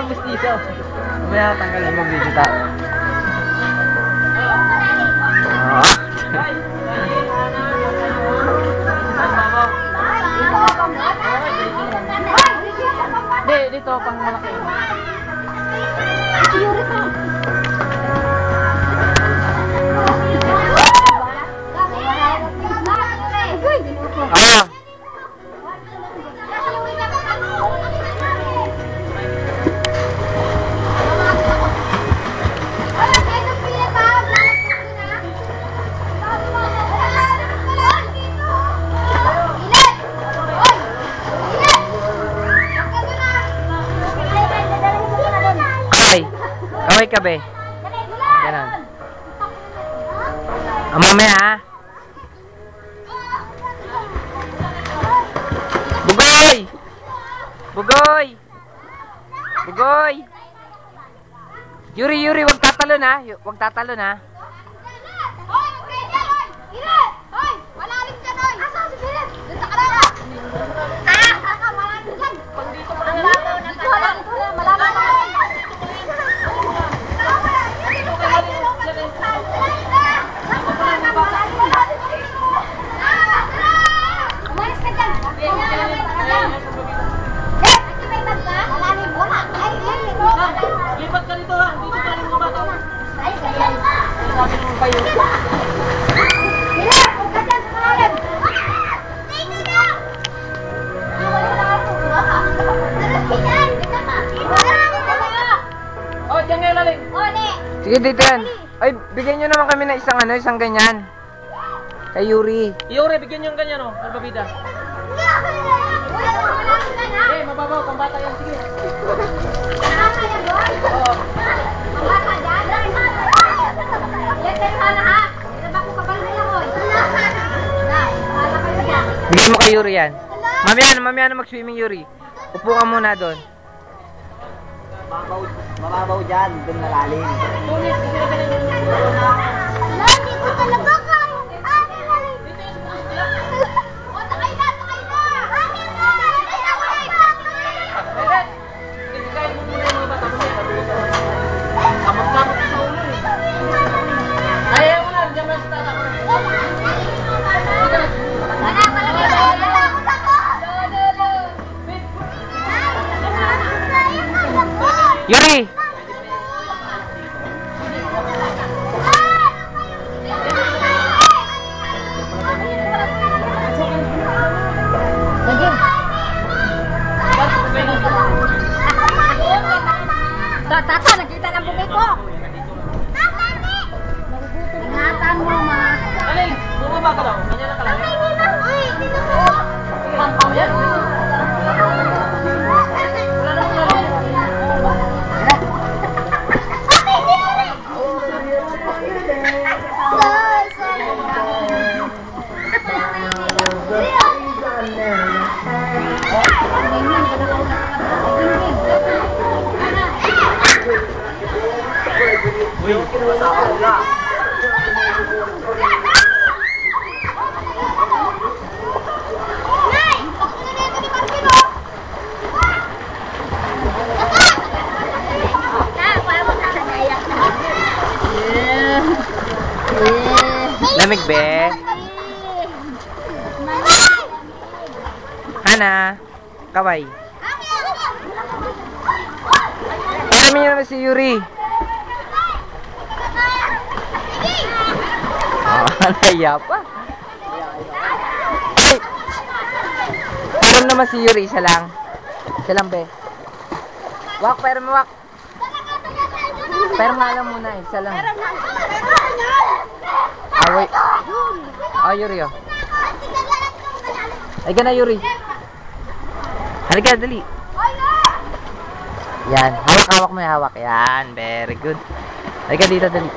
magmistiso. Mamaya tanggalin mo video ta. Dito pang malaki. Ah. Kaway ka be. Ganun. Mamaya ha. Bugoy! Bugoy! Bugoy! Yuri, wag tatalon ha. Wag tatalon ha. Lipat ka dito ha, dito pa rin mga bata. Sabi naman kayo. Hila! Huwag ka dyan sa malalim! Tingin na! Oh, dyan ngayon lalim. Sige, dito yan. Ay, bigyan nyo naman kami ng isang ganyan. Kay Yuri. Yuri, bigyan nyo yung ganyan oh, albabida. Eh, mababaw, pambata yan, sige. Bigyan mo kay Yuri yan. Mamaya na mag-swimming, Yuri. Upo ka muna doon. Mababaw dyan, doon malalim. Yuri! Tata, nakita ng bukay ko! Ingatan mo, ma! Aling, bumaba ka daw, ganyan lang ka lang. Uy, dito ko! Pampaw yan. Lamig be. Hana, kaway. Alam niyo naman si Yuri. Naya pa. Ay! Alam naman si Yuri, isa lang. Isa lang be. Wak, pero mawak. Pero nga alam muna, isa lang. Away. Oh, Yuri oh. Ay ka na, Yuri. Halika, dali. Yan, hawak-hawak mo yung hawak. Yan, very good. Halika dito, dali.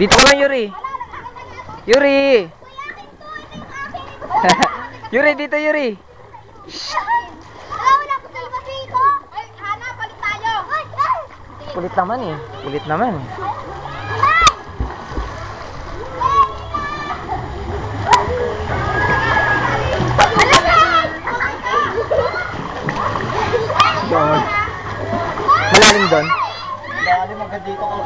Dito ko lang, Yuri. Yuri! Yuri, dito, Yuri. Kulit naman eh. Kulit naman. dito ko.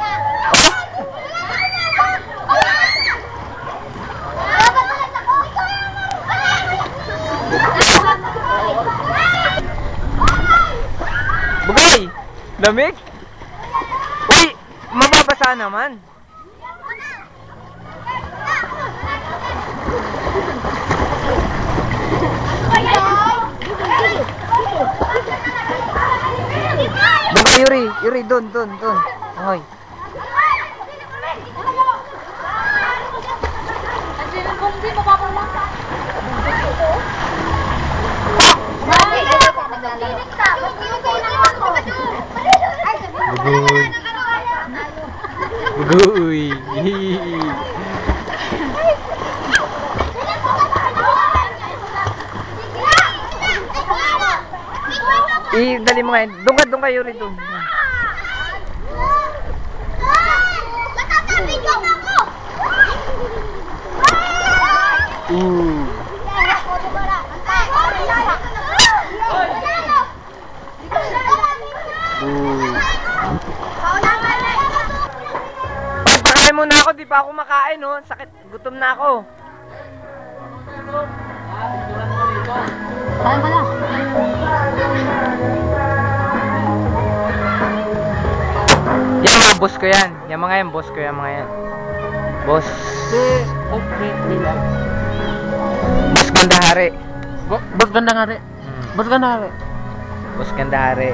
Bugay! Lamig? Uy! Mababasa naman. Bugay, Yuri! Yuri, dun. Hoy. Kasi kung di mapapalak ka. Bugoy! Dali mo ngayon. Doon ka, Yuri, dun. Pagpakain muna ako, di pa ako makain, no? Sakit, gutom na ako. Saan ka na? Yan mga boss ko yan. Yan mga yan, boss ko yan, mga yan. Boss. Boss Gandahari. Bos ganda nga rin. Bos ganda nga rin. Boss Gandahari.